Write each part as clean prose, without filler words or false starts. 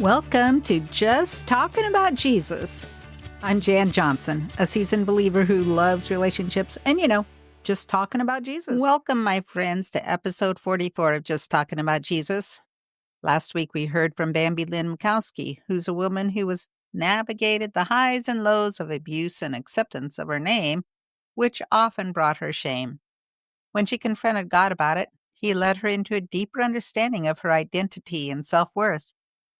Welcome to Just Talking About Jesus. I'm Jan Johnson, a seasoned believer who loves relationships and, just talking about Jesus. Welcome, my friends, to episode 44 of Just Talking About Jesus. Last week, we heard from Bambi Lynn Mikowski, who's a woman who has navigated the highs and lows of abuse and acceptance of her name, which often brought her shame. When she confronted God about it, He led her into a deeper understanding of her identity and self-worth.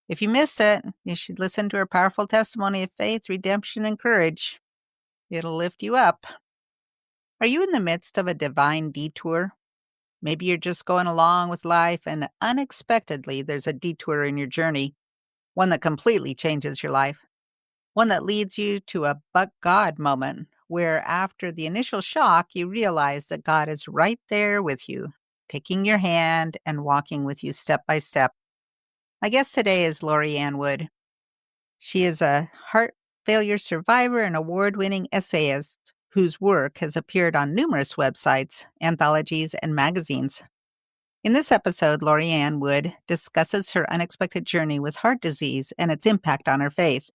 If you missed it, you should listen to her powerful testimony of faith, redemption, and courage. It'll lift you up. Are you in the midst of a divine detour? Maybe you're just going along with life and unexpectedly there's a detour in your journey, one that completely changes your life, one that leads you to a but God moment where after the initial shock, you realize that God is right there with you, taking your hand and walking with you step by step. My guest today is Lori Ann Wood. She is a heart failure survivor and award-winning essayist whose work has appeared on numerous websites, anthologies, and magazines. In this episode, Lori Ann Wood discusses her unexpected journey with heart disease and its impact on her faith.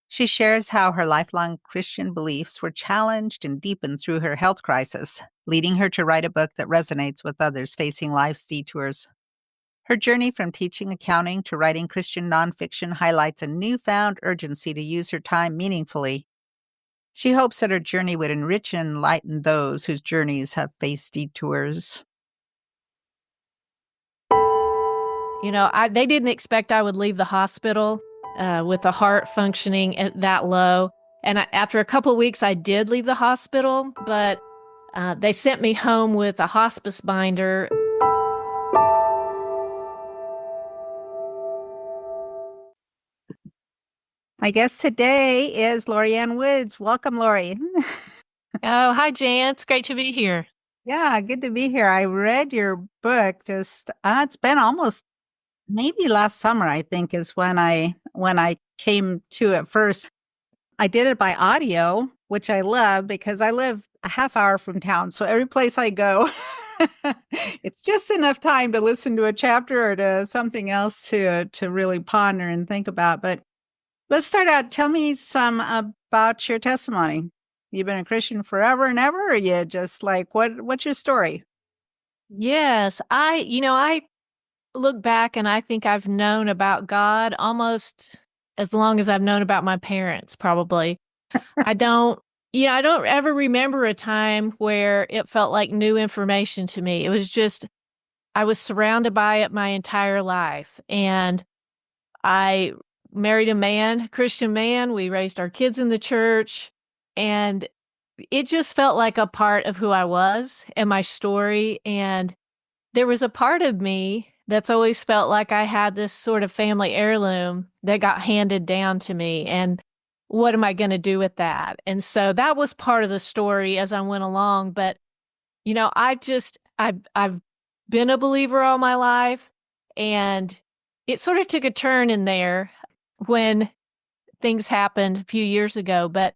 She shares how her lifelong Christian beliefs were challenged and deepened through her health crisis, leading her to write a book that resonates with others facing life's detours. Her journey from teaching accounting to writing Christian nonfiction highlights a newfound urgency to use her time meaningfully. She hopes that her journey would enrich and enlighten those whose journeys have faced detours. They didn't expect I would leave the hospital with the heart functioning at that low. And after a couple of weeks, I did leave the hospital, but they sent me home with a hospice binder. My guest today is Lori Ann Woods. Welcome, Lori. Oh, hi, Jan. It's great to be here. Yeah, good to be here. I read your book it's been almost maybe last summer, I think, is when I came to it first. I did it by audio, which I love because I live a half hour from town. So every place I go, it's just enough time to listen to a chapter or to something else to really ponder and think about. But let's start out. Tell me some about your testimony. You've been a Christian forever and ever, or you just what's your story? Yes, I look back and I think I've known about God almost as long as I've known about my parents, probably. I don't ever remember a time where it felt like new information to me. It was just, I was surrounded by it my entire life. And I married a Christian man. We raised our kids in the church, and it just felt like a part of who I was and my story. And there was a part of me that's always felt like I had this sort of family heirloom that got handed down to me. And what am I going to do with that? And so that was part of the story as I went along. But, I've been a believer all my life, and it sort of took a turn in there when things happened a few years ago, but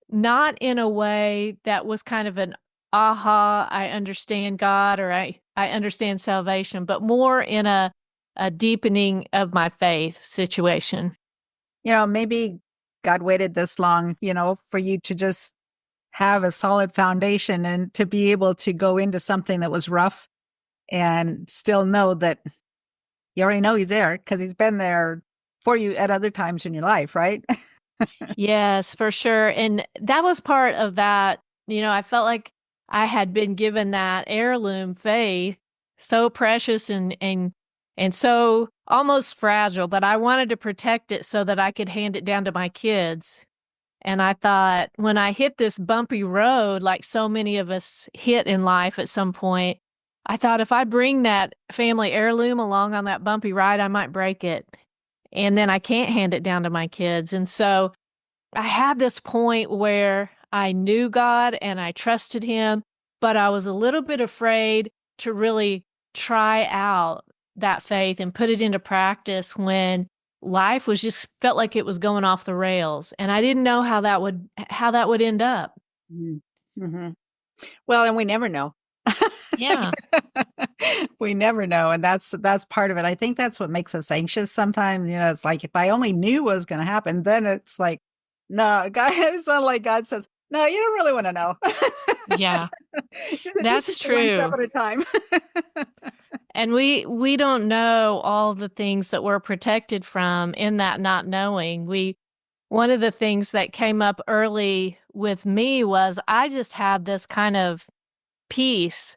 not in a way that was kind of an aha, I understand God, or I understand salvation, but more in a deepening of my faith situation. Maybe God waited this long, for you to just have a solid foundation and to be able to go into something that was rough and still know that you already know He's there because He's been there for you at other times in your life, right? Yes, for sure. And that was part of that. I felt like I had been given that heirloom faith, so precious and so almost fragile, but I wanted to protect it so that I could hand it down to my kids. And I thought, when I hit this bumpy road, like so many of us hit in life at some point, I thought if I bring that family heirloom along on that bumpy ride, I might break it. And then I can't hand it down to my kids. And so I had this point where I knew God and I trusted Him, but I was a little bit afraid to really try out that faith and put it into practice when life was just felt like it was going off the rails. And I didn't know how that would end up. Mm-hmm. Well, and we never know. Yeah. We never know. And that's part of it. I think that's what makes us anxious sometimes. It's like if I only knew what was going to happen, then it's like, no, God, it's not like God says, no, you don't really want to know. Yeah. Just That's take it one step true. at a time. And we don't know all the things that we're protected from in that not knowing. One of the things that came up early with me was I just had this kind of peace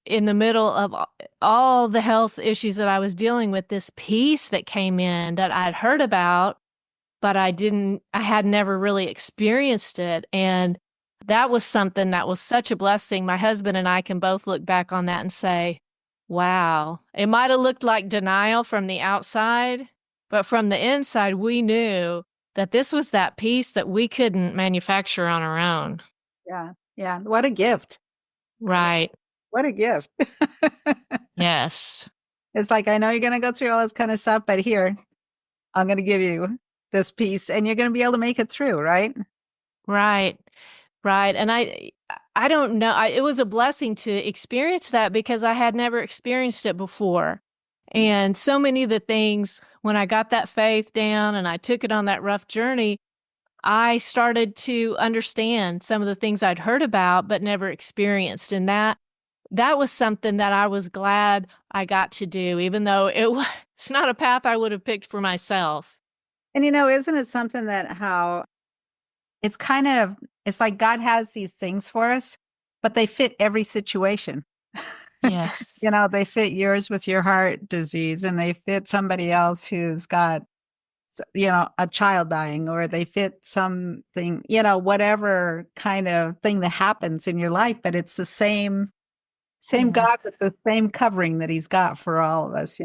in the middle of all the health issues that I was dealing with, this peace that came in that I'd heard about, but I had never really experienced it. And that was something that was such a blessing. My husband and I can both look back on that and say, wow, it might have looked like denial from the outside, but from the inside, we knew that this was that peace that we couldn't manufacture on our own. Yeah. Yeah. What a gift. Right. What a gift. Yes. It's like, I know you're going to go through all this kind of stuff, but here, I'm going to give you this piece and you're going to be able to make it through, right? Right. Right. And I don't know. It was a blessing to experience that because I had never experienced it before. And so many of the things, when I got that faith down and I took it on that rough journey, I started to understand some of the things I'd heard about but never experienced. And that was something that I was glad I got to do, even though it's not a path I would have picked for myself. And isn't it something that how it's like God has these things for us, but they fit every situation. Yes. They fit yours with your heart disease and they fit somebody else who's got, a child dying, or they fit something, whatever kind of thing that happens in your life, but it's the same Yeah. God with the same covering that he's got for all of us.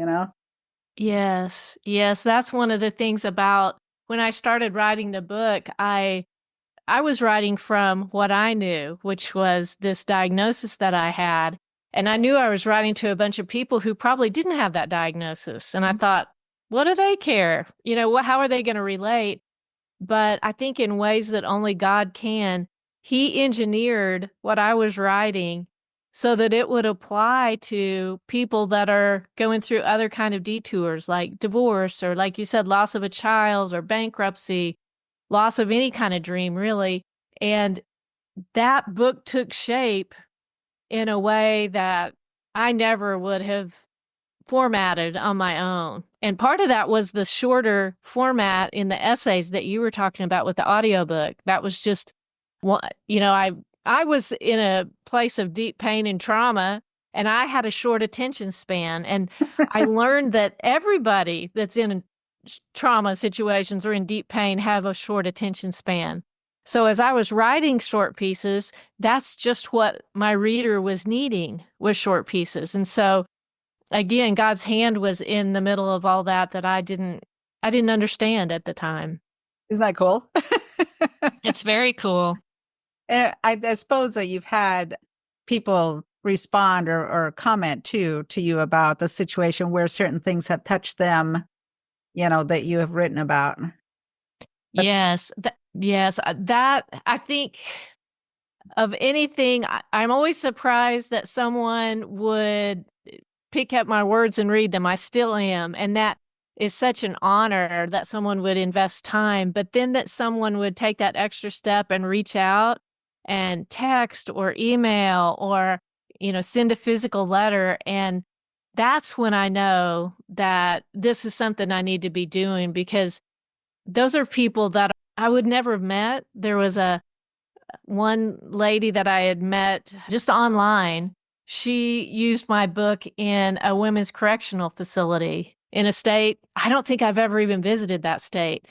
Yes. Yes. That's one of the things about when I started writing the book, I was writing from what I knew, which was this diagnosis that I had. And I knew I was writing to a bunch of people who probably didn't have that diagnosis. And I thought, what do they care? How are they going to relate? But I think in ways that only God can, he engineered what I was writing so that it would apply to people that are going through other kind of detours like divorce or, like you said, loss of a child or bankruptcy, loss of any kind of dream, really. And that book took shape in a way that I never would have formatted on my own. And part of that was the shorter format in the essays that you were talking about with the audiobook. That was just I was in a place of deep pain and trauma, and I had a short attention span. And I learned that everybody that's in trauma situations or in deep pain have a short attention span. So as I was writing short pieces, that's just what my reader was needing, was short pieces. And so again, God's hand was in the middle of all that I didn't understand at the time. Isn't that cool? It's very cool. I suppose that you've had people respond or comment to you about the situation where certain things have touched them, that you have written about. But Yes. That I think of anything, I'm always surprised that someone would pick up my words and read them. I still am. And that is such an honor that someone would invest time, but then that someone would take that extra step and reach out and text or email or, send a physical letter. And that's when I know that this is something I need to be doing, because those are people that I would never have met. There was one lady that I had met just online. She used my book in a women's correctional facility in a state. I don't think I've ever even visited that state.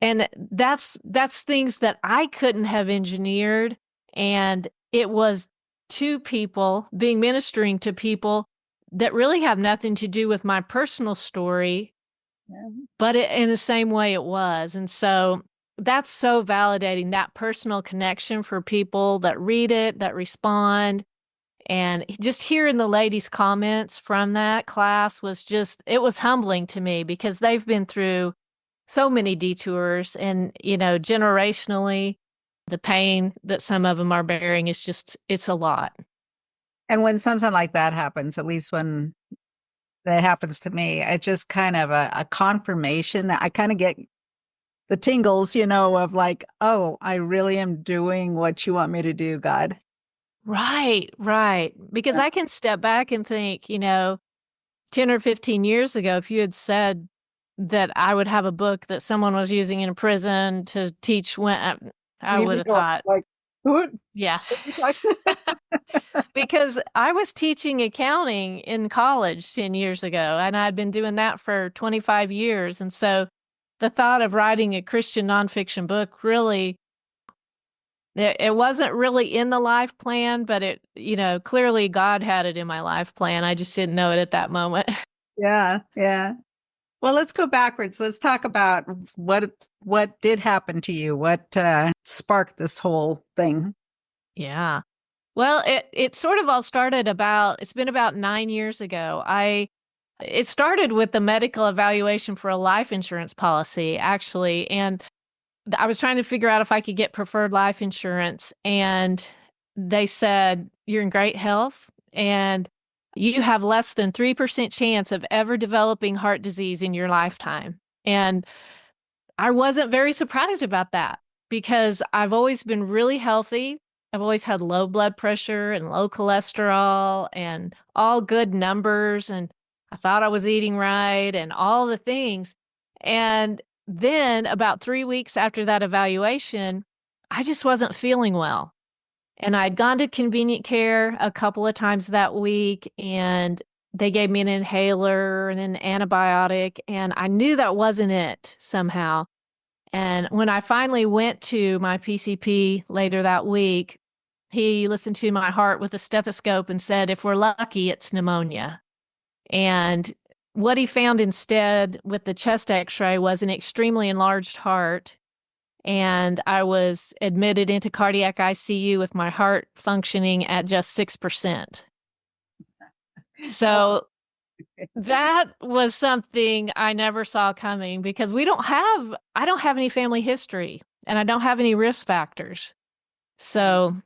And that's things that I couldn't have engineered. And it was to people ministering to people that really have nothing to do with my personal story, but in the same way it was. And so that's so validating, that personal connection for people that read it, that respond. And just hearing the ladies' comments from that class was it was humbling to me, because they've been through so many detours, and, generationally, the pain that some of them are bearing is it's a lot. And when something like that happens, at least when that happens to me, it's just kind of a confirmation that I kind of get the tingles, of like, oh, I really am doing what you want me to do, God. Right, right. Because I can step back and think, 10 or 15 years ago, if you had said that I would have a book that someone was using in a prison to teach when I You'd would be have going thought, like, who? yeah. Because I was teaching accounting in college 10 years ago, and I'd been doing that for 25 years. And so the thought of writing a Christian nonfiction book really, it wasn't really in the life plan, but clearly God had it in my life plan. I just didn't know it at that moment. Yeah, yeah. Well, let's go backwards. Let's talk about what did happen to you. What sparked this whole thing? Yeah. Well, it sort of all started it's been about 9 years ago. It started with the medical evaluation for a life insurance policy, actually. And I was trying to figure out if I could get preferred life insurance. And they said, you're in great health and you have less than 3% chance of ever developing heart disease in your lifetime. And I wasn't very surprised about that because I've always been really healthy. I've always had low blood pressure and low cholesterol and all good numbers. And I thought I was eating right and all the things. And then about 3 weeks after that evaluation, I just wasn't feeling well. And I'd gone to convenient care a couple of times that week, and they gave me an inhaler and an antibiotic. And I knew that wasn't it somehow. And when I finally went to my PCP later that week, he listened to my heart with a stethoscope and said, if we're lucky, it's pneumonia. And what he found instead with the chest x-ray was an extremely enlarged heart. And I was admitted into cardiac ICU with my heart functioning at just 6%. So that was something I never saw coming because I don't have any family history and I don't have any risk factors. So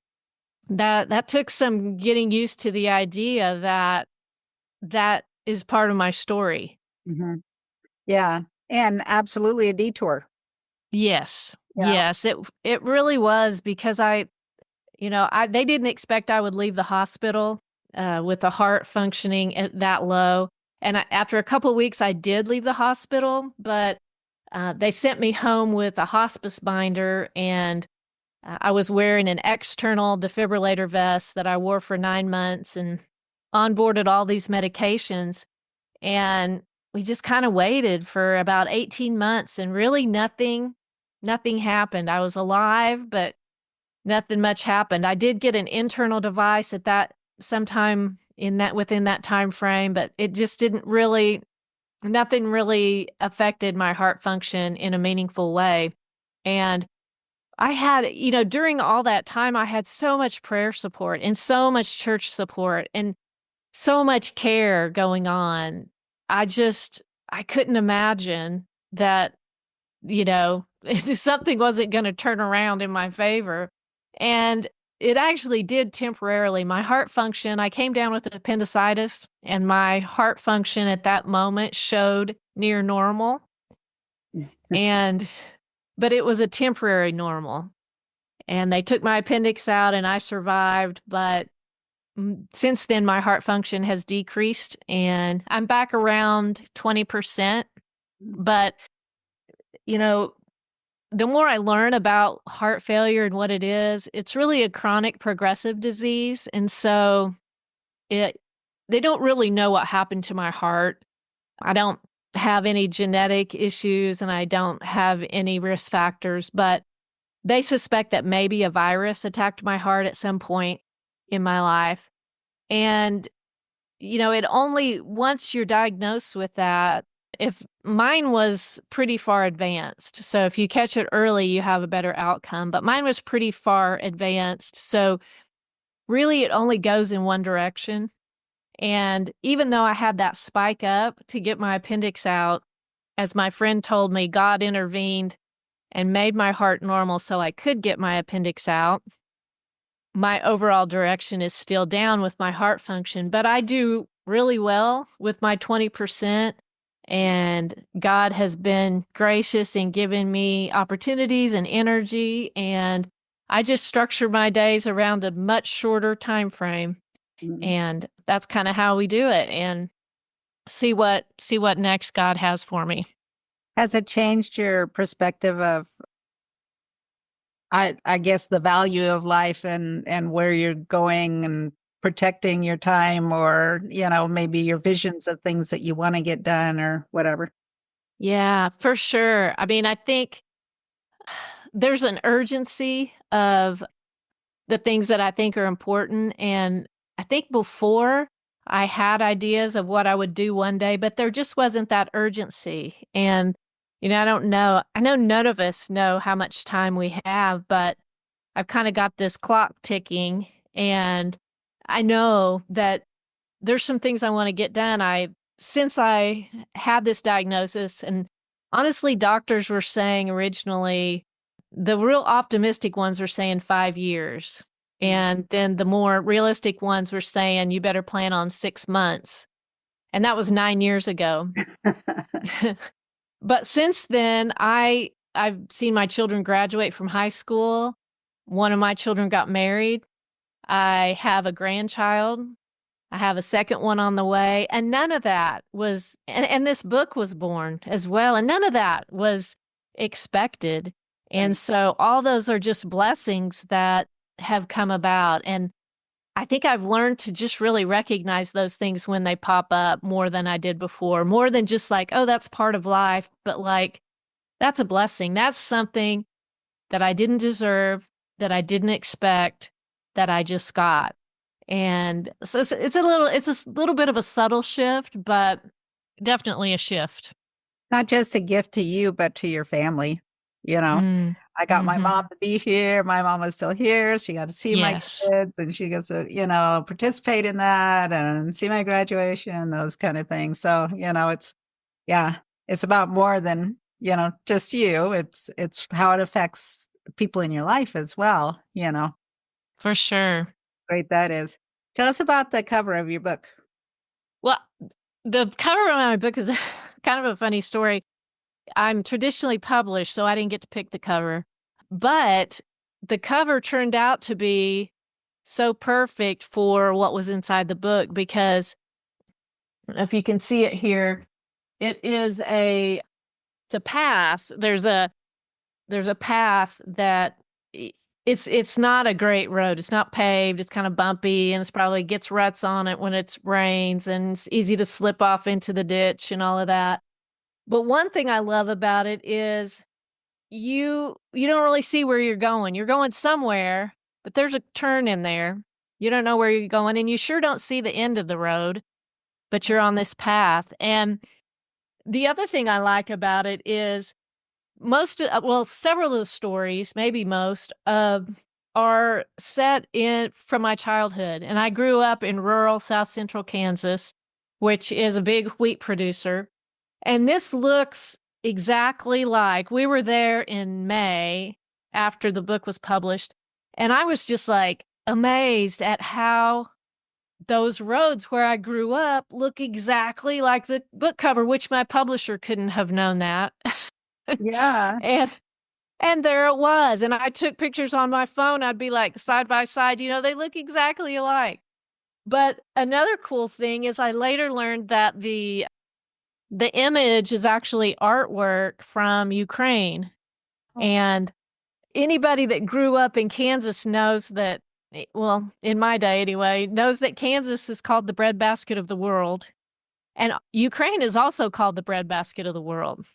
that took some getting used to the idea that is part of my story. Mm-hmm. Yeah. And absolutely a detour. Yes. Yeah. Yes, it really was because they didn't expect I would leave the hospital with the heart functioning at that low. And after a couple of weeks, I did leave the hospital, but they sent me home with a hospice binder, and I was wearing an external defibrillator vest that I wore for 9 months and onboarded all these medications. And we just kind of waited for about 18 months, and really nothing happened. I was alive, but nothing much happened. I did get an internal device at that sometime within that time frame, but it just nothing really affected my heart function in a meaningful way. And I had, during all that time, I had so much prayer support and so much church support and so much care going on. I couldn't imagine that, something wasn't going to turn around in my favor. And it actually did temporarily. My heart function, I came down with appendicitis, and my heart function at that moment showed near normal. But it was a temporary normal. And they took my appendix out and I survived. But since then, my heart function has decreased and I'm back around 20%. But, the more I learn about heart failure and what it is, it's really a chronic progressive disease. And so they don't really know what happened to my heart. I don't have any genetic issues and I don't have any risk factors, but they suspect that maybe a virus attacked my heart at some point in my life. And, once you're diagnosed with that, if mine was pretty far advanced. So if you catch it early, you have a better outcome. But mine was pretty far advanced. So really, it only goes in one direction. And even though I had that spike up to get my appendix out, as my friend told me, God intervened and made my heart normal so I could get my appendix out. my overall direction is still down with my heart function, but I do really well with my 20%. And God has been gracious in giving me opportunities and energy. And I just structure my days around a much shorter time frame. Mm-hmm. And that's kind of how we do it, and see what next God has for me. Has it changed your perspective of, I guess, the value of life and where you're going and protecting your time, or, maybe your visions of things that you want to get done or whatever? Yeah, for sure. I mean, I think there's an urgency of the things that I think are important. And I think before I had ideas of what I would do one day, but there just wasn't that urgency. And, I don't know. I know none of us know how much time we have, but I've kind of got this clock ticking, and I know that there's some things I want to get done. Since I had this diagnosis, and honestly, doctors were saying originally, the real optimistic ones were saying 5 years. And then the more realistic ones were saying, you better plan on 6 months. And that was 9 years ago. But since then, I've seen my children graduate from high school. One of my children got married. I have a grandchild. I have a second one on the way. And none of that was, and this book was born as well. And none of that was expected. And so all those are just blessings that have come about. And I think I've learned to just really recognize those things when they pop up more than I did before, more than just like, oh, that's part of life, but like, that's a blessing. That's something that I didn't deserve, that I didn't expect, that I just got. And so it's a little bit of a subtle shift, but definitely a shift. Not just a gift to you, but to your family. I got my mom to be here. My mom was still here. She got to see my kids, and she gets to, participate in that and see my graduation, those kind of things. So, it's about more than, just you. It's how it affects people in your life as well, For sure. Great that is. Tell us about the cover of your book. Well, the cover of my book is kind of a funny story. I'm traditionally published, so I didn't get to pick the cover. But the cover turned out to be so perfect for what was inside the book, because if you can see it here, it is it's a path. There's a path that it's not a great road. It's not paved. It's kind of bumpy, and it's probably gets ruts on it when it rains, and it's easy to slip off into the ditch and all of that. But one thing I love about it is you don't really see where you're going. You're going somewhere, but there's a turn in there. You don't know where you're going, and you sure don't see the end of the road, but you're on this path. And the other thing I like about it is several of the stories, maybe most, are set from my childhood. And I grew up in rural South Central Kansas, which is a big wheat producer. And this looks exactly like, we were there in May after the book was published. And I was just like amazed at how those roads where I grew up look exactly like the book cover, which my publisher couldn't have known that. Yeah. And there it was. And I took pictures on my phone. I'd be like side by side, they look exactly alike. But another cool thing is I later learned that the image is actually artwork from Ukraine. Oh. And anybody that grew up in Kansas knows that, well, in my day anyway, knows that Kansas is called the breadbasket of the world. And Ukraine is also called the breadbasket of the world.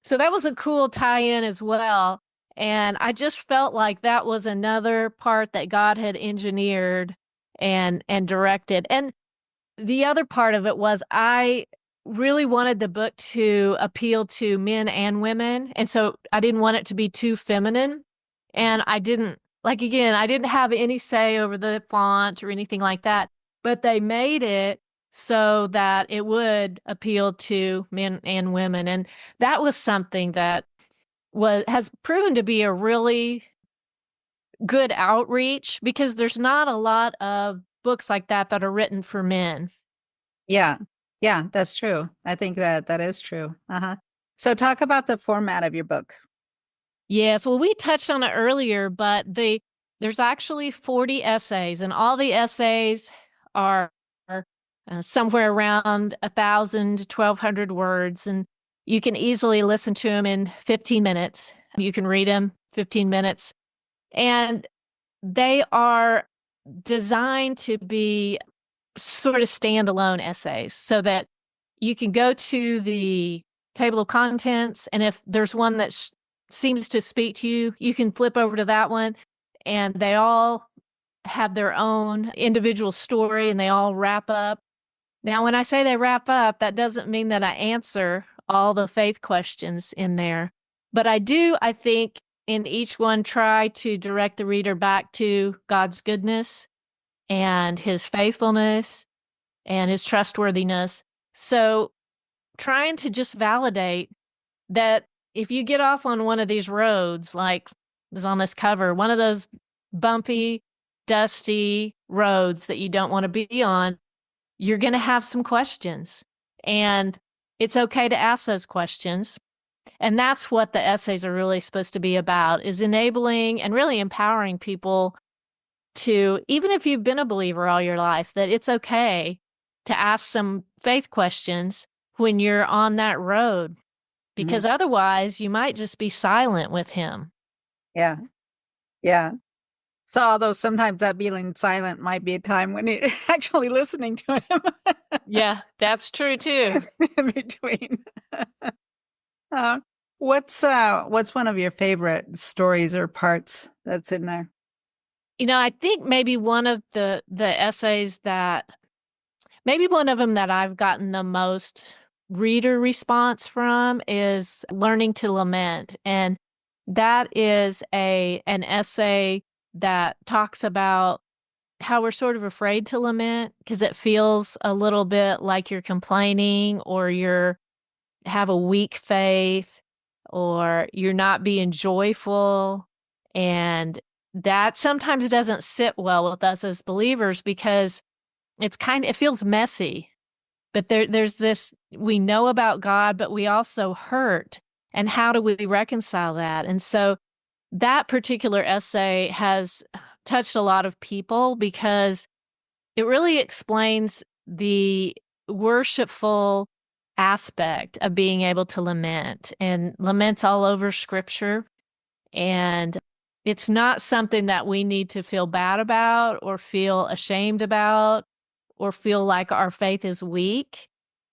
So that was a cool tie-in as well. And I just felt like that was another part that God had engineered and directed. And the other part of it was I really wanted the book to appeal to men and women. And so I didn't want it to be too feminine. And I didn't have any say over the font or anything like that. But they made it so that it would appeal to men and women. And that was something that has proven to be a really good outreach because there's not a lot of books like that are written for men. Yeah. Yeah, that's true. I think that is true. Uh-huh. So talk about the format of your book. Yes, well, we touched on it earlier, but there's actually 40 essays, and all the essays are somewhere around 1,000 to 1,200 words, and you can easily listen to them in 15 minutes. You can read them 15 minutes, and they are designed to be sort of standalone essays so that you can go to the table of contents, and if there's one that seems to speak to you, you can flip over to that one, and they all have their own individual story and they all wrap up. Now, when I say they wrap up, that doesn't mean that I answer all the faith questions in there, but I do, I think, in each one try to direct the reader back to God's goodness and his faithfulness and his trustworthiness. So trying to just validate that if you get off on one of these roads, like was on this cover, one of those bumpy, dusty roads that you don't want to be on, you're going to have some questions. And it's okay to ask those questions. And that's what the essays are really supposed to be about, is enabling and really empowering people to, even if you've been a believer all your life, that it's okay to ask some faith questions when you're on that road, because otherwise you might just be silent with him. Yeah. Yeah. So although sometimes that being silent might be a time when you're actually listening to him. Yeah, that's true too. In between. What's one of your favorite stories or parts that's in there? I think maybe one of the essays maybe one of them that I've gotten the most reader response from is Learning to Lament. And that is an essay that talks about how we're sort of afraid to lament because it feels a little bit like you're complaining or you're have a weak faith or you're not being joyful. And that sometimes doesn't sit well with us as believers because it feels messy. But there's this, we know about God, but we also hurt. And how do we reconcile that? And so that particular essay has touched a lot of people because it really explains the worshipful aspect of being able to lament, and laments all over scripture. And it's not something that we need to feel bad about or feel ashamed about or feel like our faith is weak.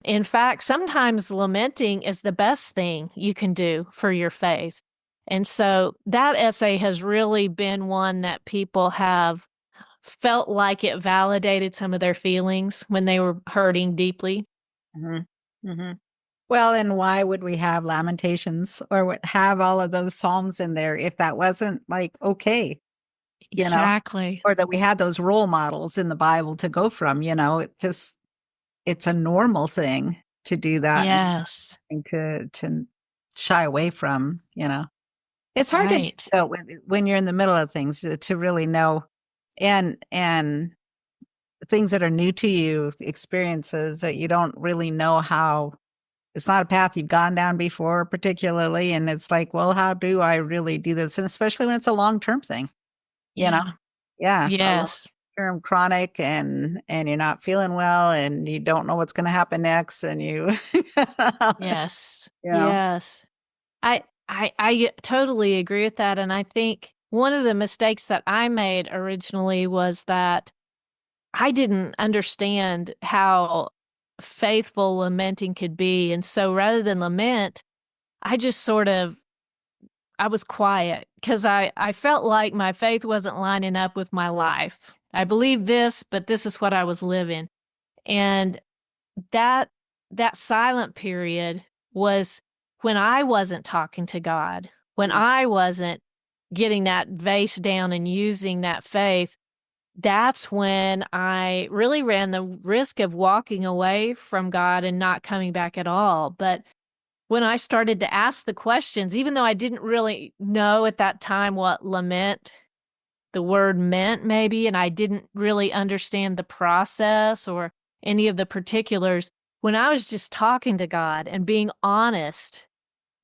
In fact, sometimes lamenting is the best thing you can do for your faith. And so that essay has really been one that people have felt like it validated some of their feelings when they were hurting deeply. Mm-hmm. Mm-hmm. Well, and why would we have Lamentations or have all of those Psalms in there if that wasn't like okay, Exactly. or that we had those role models in the Bible to go from, it's a normal thing to do that. Yes. And to shy away from, it's hard to Right. know when you're in the middle of things to really know, and things that are new to you, experiences that you don't really know how. It's not a path you've gone down before, particularly. And it's like, well, how do I really do this? And especially when it's a long-term thing, you know? Yeah. Yes. Long-term chronic and you're not feeling well and you don't know what's going to happen next. And you, Yes. you know. Yes. I totally agree with that. And I think one of the mistakes that I made originally was that I didn't understand how faithful lamenting could be. And so rather than lament, I just I was quiet because I felt like my faith wasn't lining up with my life. I believed this, but this is what I was living. And that silent period was when I wasn't talking to God, when I wasn't getting that vase down and using that faith. That's when I really ran the risk of walking away from God and not coming back at all. But when I started to ask the questions, even though I didn't really know at that time what lament the word meant, maybe, and I didn't really understand the process or any of the particulars. When I was just talking to God and being honest,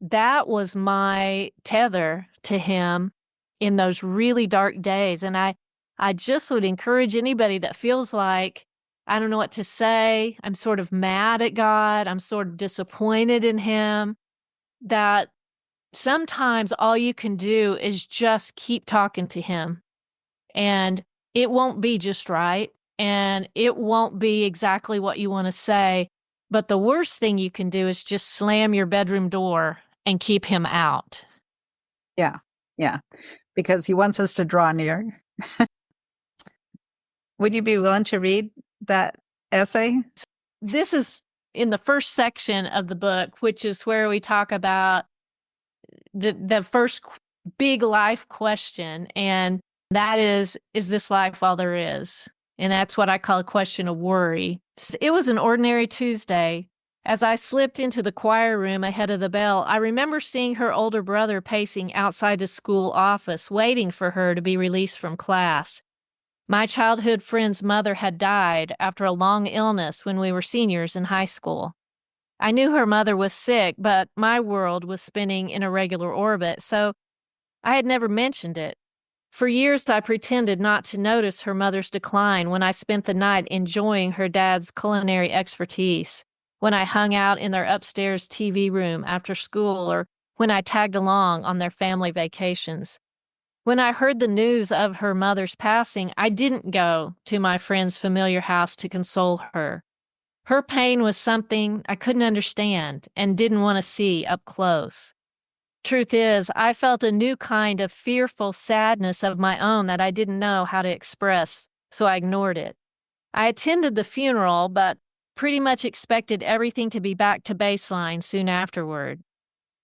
that was my tether to him in those really dark days. And I just would encourage anybody that feels like, I don't know what to say, I'm sort of mad at God, I'm sort of disappointed in him, that sometimes all you can do is just keep talking to him. And it won't be just right. And it won't be exactly what you want to say. But the worst thing you can do is just slam your bedroom door and keep him out. Yeah. Yeah. Because he wants us to draw near. Would you be willing to read that essay? This is in the first section of the book, which is where we talk about the first big life question. And that is this life all there is? And that's what I call a question of worry. It was an ordinary Tuesday. As I slipped into the choir room ahead of the bell, I remember seeing her older brother pacing outside the school office, waiting for her to be released from class. My childhood friend's mother had died after a long illness when we were seniors in high school. I knew her mother was sick, but my world was spinning in a regular orbit, so I had never mentioned it. For years, I pretended not to notice her mother's decline when I spent the night enjoying her dad's culinary expertise, when I hung out in their upstairs TV room after school, or when I tagged along on their family vacations. When I heard the news of her mother's passing, I didn't go to my friend's familiar house to console her. Her pain was something I couldn't understand and didn't want to see up close. Truth is, I felt a new kind of fearful sadness of my own that I didn't know how to express, so I ignored it. I attended the funeral, but pretty much expected everything to be back to baseline soon afterward.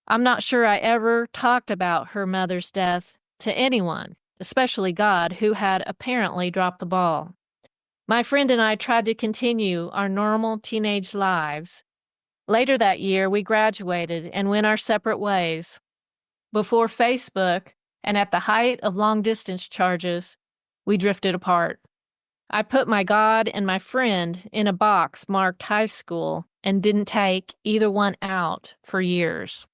I'm not sure I ever talked about her mother's death to anyone, especially God, who had apparently dropped the ball. My friend and I tried to continue our normal teenage lives. Later that year, we graduated and went our separate ways. Before Facebook, and at the height of long-distance charges, we drifted apart. I put my God and my friend in a box marked high school and didn't take either one out for years.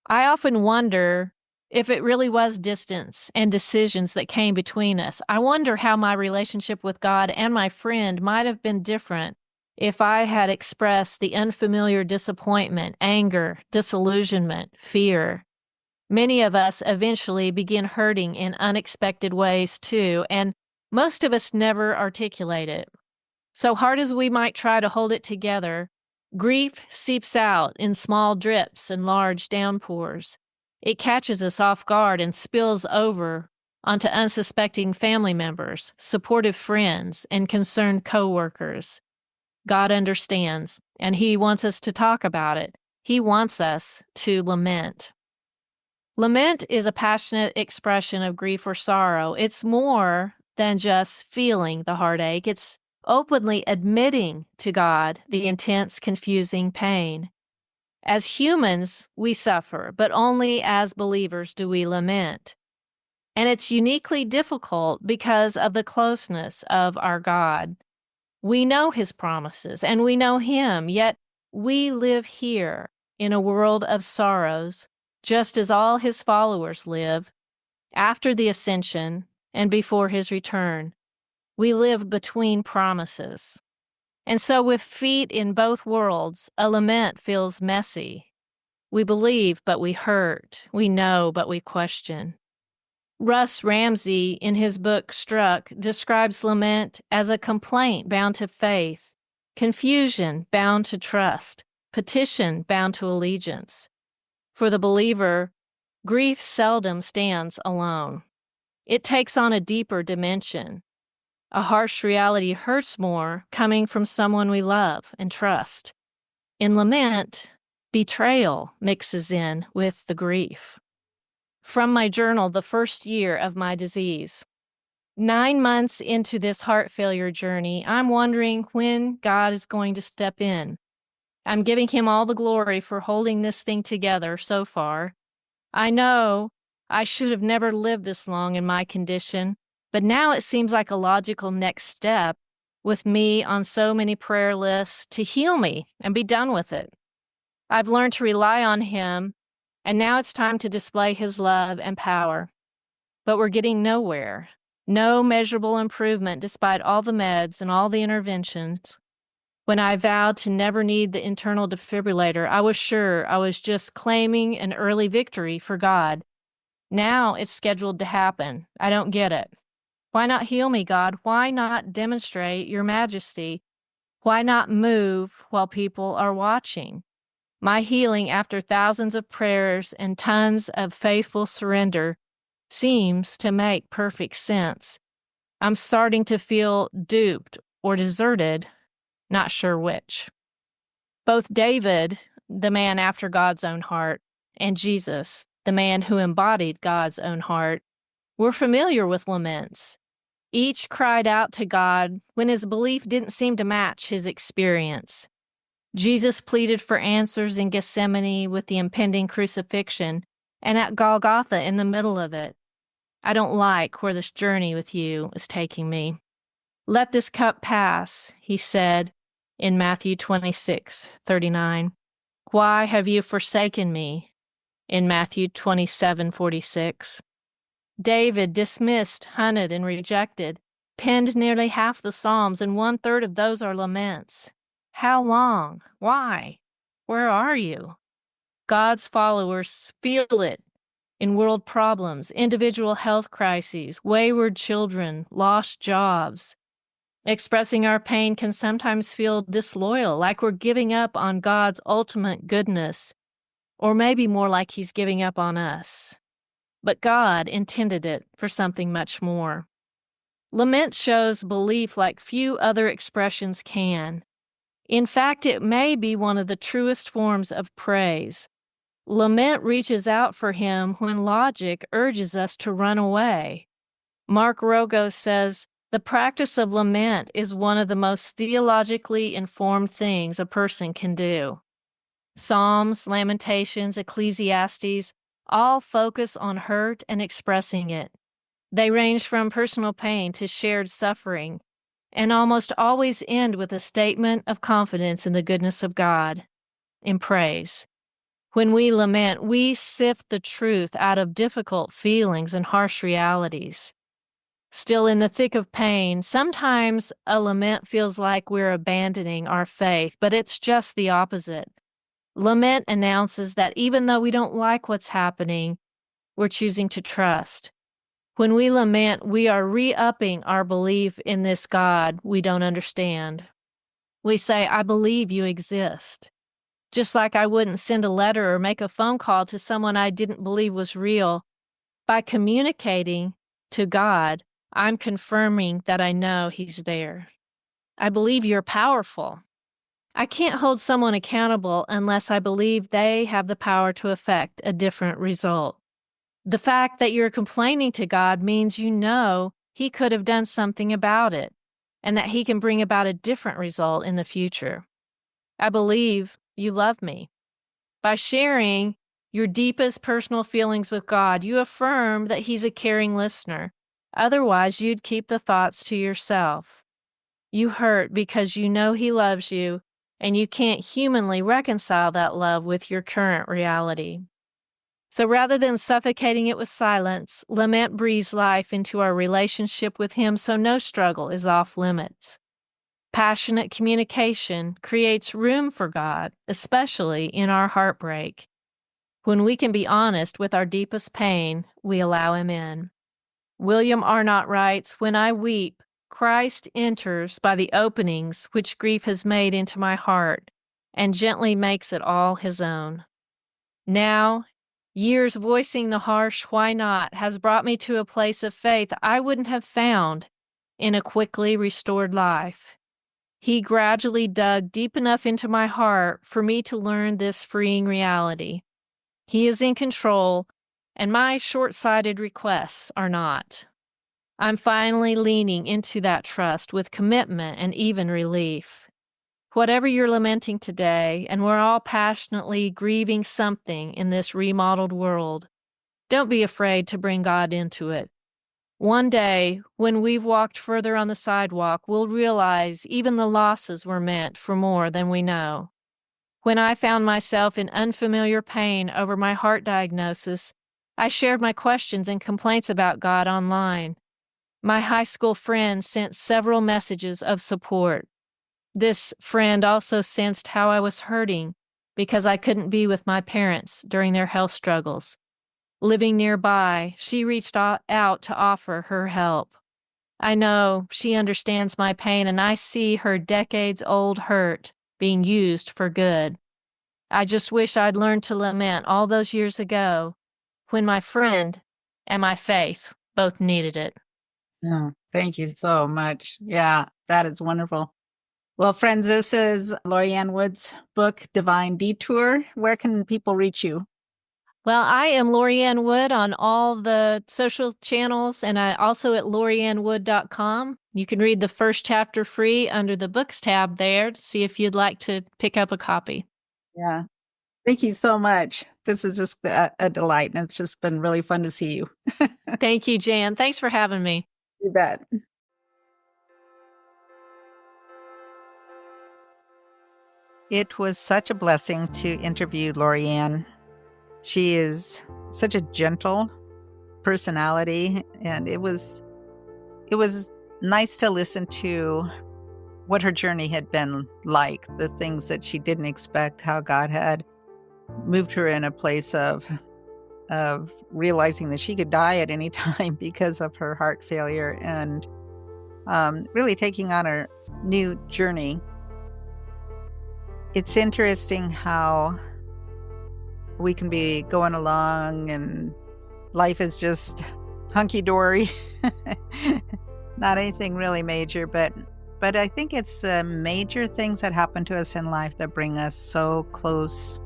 I often wonder if it really was distance and decisions that came between us. I wonder how my relationship with God and my friend might have been different if I had expressed the unfamiliar disappointment, anger, disillusionment, fear. Many of us eventually begin hurting in unexpected ways too, and most of us never articulate it. So hard as we might try to hold it together, grief seeps out in small drips and large downpours. It catches us off guard and spills over onto unsuspecting family members, supportive friends, and concerned coworkers. God understands, and He wants us to talk about it. He wants us to lament. Lament is a passionate expression of grief or sorrow. It's more than just feeling the heartache. It's openly admitting to God the intense, confusing pain. As humans, we suffer, but only as believers do we lament. And it's uniquely difficult because of the closeness of our God. We know His promises and we know Him, yet we live here in a world of sorrows, just as all His followers live after the ascension and before His return. We live between promises. And so with feet in both worlds, a lament feels messy. We believe, but we hurt. We know, but we question. Russ Ramsey, in his book Struck, describes lament as a complaint bound to faith, confusion bound to trust, petition bound to allegiance. For the believer, grief seldom stands alone. It takes on a deeper dimension. A harsh reality hurts more coming from someone we love and trust. In lament, betrayal mixes in with the grief. From my journal, the first year of my disease. 9 months into this heart failure journey, I'm wondering when God is going to step in. I'm giving Him all the glory for holding this thing together so far. I know I should have never lived this long in my condition, but now it seems like a logical next step with me on so many prayer lists to heal me and be done with it. I've learned to rely on Him, and now it's time to display His love and power. But we're getting nowhere. No measurable improvement despite all the meds and all the interventions. When I vowed to never need the internal defibrillator, I was sure I was just claiming an early victory for God. Now it's scheduled to happen. I don't get it. Why not heal me, God? Why not demonstrate your majesty? Why not move while people are watching? My healing after thousands of prayers and tons of faithful surrender seems to make perfect sense. I'm starting to feel duped or deserted, not sure which. Both David, the man after God's own heart, and Jesus, the man who embodied God's own heart, were familiar with laments. Each cried out to God when his belief didn't seem to match his experience. Jesus pleaded for answers in Gethsemane with the impending crucifixion, and at Golgotha in the middle of it. I don't like where this journey with you is taking me. Let this cup pass, he said in Matthew 26:39. Why have you forsaken me? In Matthew 27:46. David, dismissed, hunted, and rejected, penned nearly half the Psalms, and 1/3 of those are laments. How long? Why? Where are you? God's followers feel it in world problems, individual health crises, wayward children, lost jobs. Expressing our pain can sometimes feel disloyal, like we're giving up on God's ultimate goodness, or maybe more like He's giving up on us. But God intended it for something much more. Lament shows belief like few other expressions can. In fact, it may be one of the truest forms of praise. Lament reaches out for Him when logic urges us to run away. Mark Rogo says, the practice of lament is one of the most theologically informed things a person can do. Psalms, Lamentations, Ecclesiastes all focus on hurt and expressing it. They range from personal pain to shared suffering, and almost always end with a statement of confidence in the goodness of God, in praise. When we lament, we sift the truth out of difficult feelings and harsh realities. Still in the thick of pain, sometimes a lament feels like we're abandoning our faith, but it's just the opposite. Lament announces that even though we don't like what's happening, we're choosing to trust. When we lament, we are re-upping our belief in this God we don't understand. We say, I believe you exist. Just like I wouldn't send a letter or make a phone call to someone I didn't believe was real. By communicating to God, I'm confirming that I know He's there. I believe you're powerful. I can't hold someone accountable unless I believe they have the power to affect a different result. The fact that you're complaining to God means you know He could have done something about it, and that He can bring about a different result in the future. I believe you love me. By sharing your deepest personal feelings with God, you affirm that He's a caring listener. Otherwise, you'd keep the thoughts to yourself. You hurt because you know He loves you, and you can't humanly reconcile that love with your current reality. So rather than suffocating it with silence, lament breathes life into our relationship with Him so no struggle is off limits. Passionate communication creates room for God, especially in our heartbreak. When we can be honest with our deepest pain, we allow Him in. William Arnott writes, when I weep, Christ enters by the openings which grief has made into my heart and gently makes it all His own. Now, years voicing the harsh why not has brought me to a place of faith I wouldn't have found in a quickly restored life. He gradually dug deep enough into my heart for me to learn this freeing reality. He is in control, and my short-sighted requests are not. I'm finally leaning into that trust with commitment and even relief. Whatever you're lamenting today, and we're all passionately grieving something in this remodeled world, Don't be afraid to bring God into it. One day, when we've walked further on the sidewalk, we'll realize even the losses were meant for more than we know. When I found myself in unfamiliar pain over my heart diagnosis, I shared my questions and complaints about God online. My high school friend sent several messages of support. This friend also sensed how I was hurting because I couldn't be with my parents during their health struggles. Living nearby, she reached out to offer her help. I know she understands my pain, and I see her decades-old hurt being used for good. I just wish I'd learned to lament all those years ago when my friend and my faith both needed it. Oh, thank you so much. Yeah, that is wonderful. Well, friends, this is Lori-Ann Wood's book, Divine Detour. Where can people reach you? Well, I am Lori-Ann Wood on all the social channels, and I also at loriannwood.com. You can read the first chapter free under the books tab there to see if you'd like to pick up a copy. Yeah. Thank you so much. This is just a delight, and it's just been really fun to see you. Thank you, Jan. Thanks for having me. You bet. It was such a blessing to interview Lori-Ann. She is such a gentle personality, and it was nice to listen to what her journey had been like, the things that she didn't expect, how God had moved her in a place of realizing that she could die at any time because of her heart failure, and really taking on her new journey. It's interesting how we can be going along and life is just hunky-dory, not anything really major, but I think it's the major things that happen to us in life that bring us so close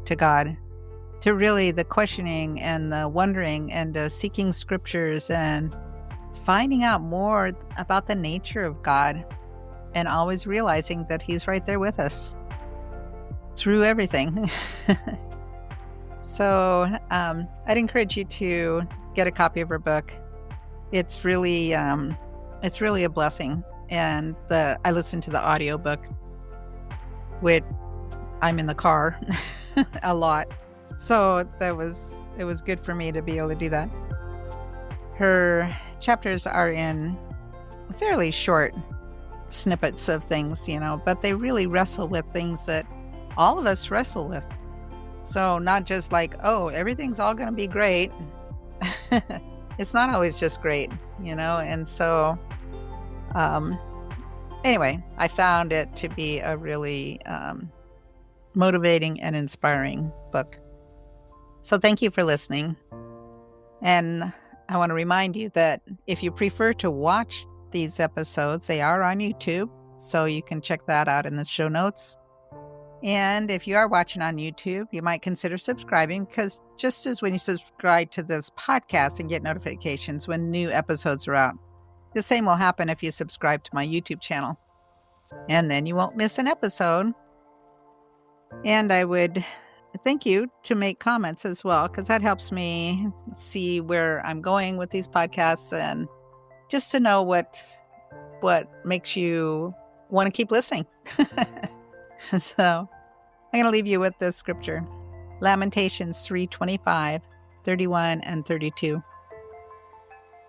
to God, to really the questioning and the wondering and seeking scriptures and finding out more about the nature of God, and always realizing that He's right there with us through everything. So I'd encourage you to get a copy of her book. It's really a blessing. And I listened to the audiobook with I'm in the car a lot. So it was good for me to be able to do that. Her chapters are in fairly short snippets of things, but they really wrestle with things that all of us wrestle with. So not just like, oh, everything's all going to be great. It's not always just great, and so anyway, I found it to be a really motivating and inspiring book. So thank you for listening. And I want to remind you that if you prefer to watch these episodes, they are on YouTube, so you can check that out in the show notes. And if you are watching on YouTube, you might consider subscribing, because just as when you subscribe to this podcast and get notifications when new episodes are out, the same will happen if you subscribe to my YouTube channel. And then you won't miss an episode. And I would thank you to make comments as well, because that helps me see where I'm going with these podcasts and just to know what makes you want to keep listening. So I'm going to leave you with this scripture, Lamentations 3:25, 31, and 32.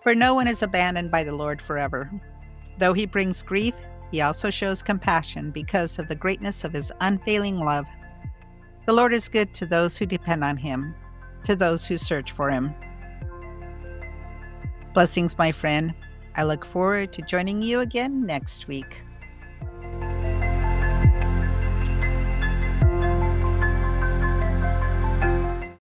For no one is abandoned by the Lord forever. Though He brings grief, He also shows compassion because of the greatness of His unfailing love. The Lord is good to those who depend on Him, to those who search for Him. Blessings, my friend. I look forward to joining you again next week.